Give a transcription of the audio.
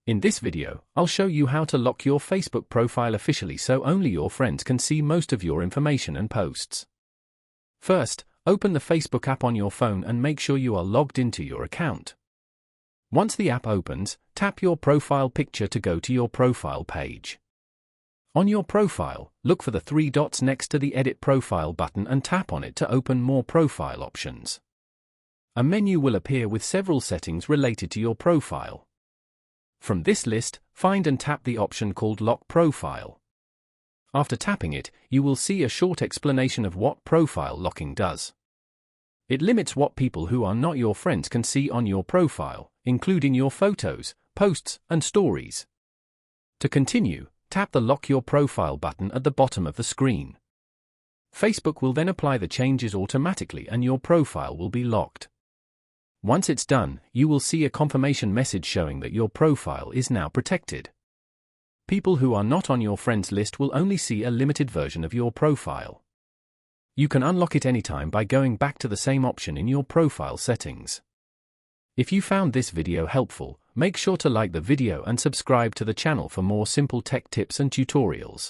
In this video, I'll show you how to lock your Facebook profile officially so only your friends can see most of your information and posts. First, open the Facebook app on your phone and make sure you are logged into your account. Once the app opens, tap your profile picture to go to your profile page. On your profile, look for the three dots next to the Edit Profile button and tap on it to open more profile options. A menu will appear with several settings related to your profile. From this list, find and tap the option called Lock Profile. After tapping it, you will see a short explanation of what profile locking does. It limits what people who are not your friends can see on your profile, including your photos, posts, and stories. To continue, tap the Lock Your Profile button at the bottom of the screen. Facebook will then apply the changes automatically and your profile will be locked. Once it's done, you will see a confirmation message showing that your profile is now protected. People who are not on your friends list will only see a limited version of your profile. You can unlock it anytime by going back to the same option in your profile settings. If you found this video helpful, make sure to like the video and subscribe to the channel for more simple tech tips and tutorials.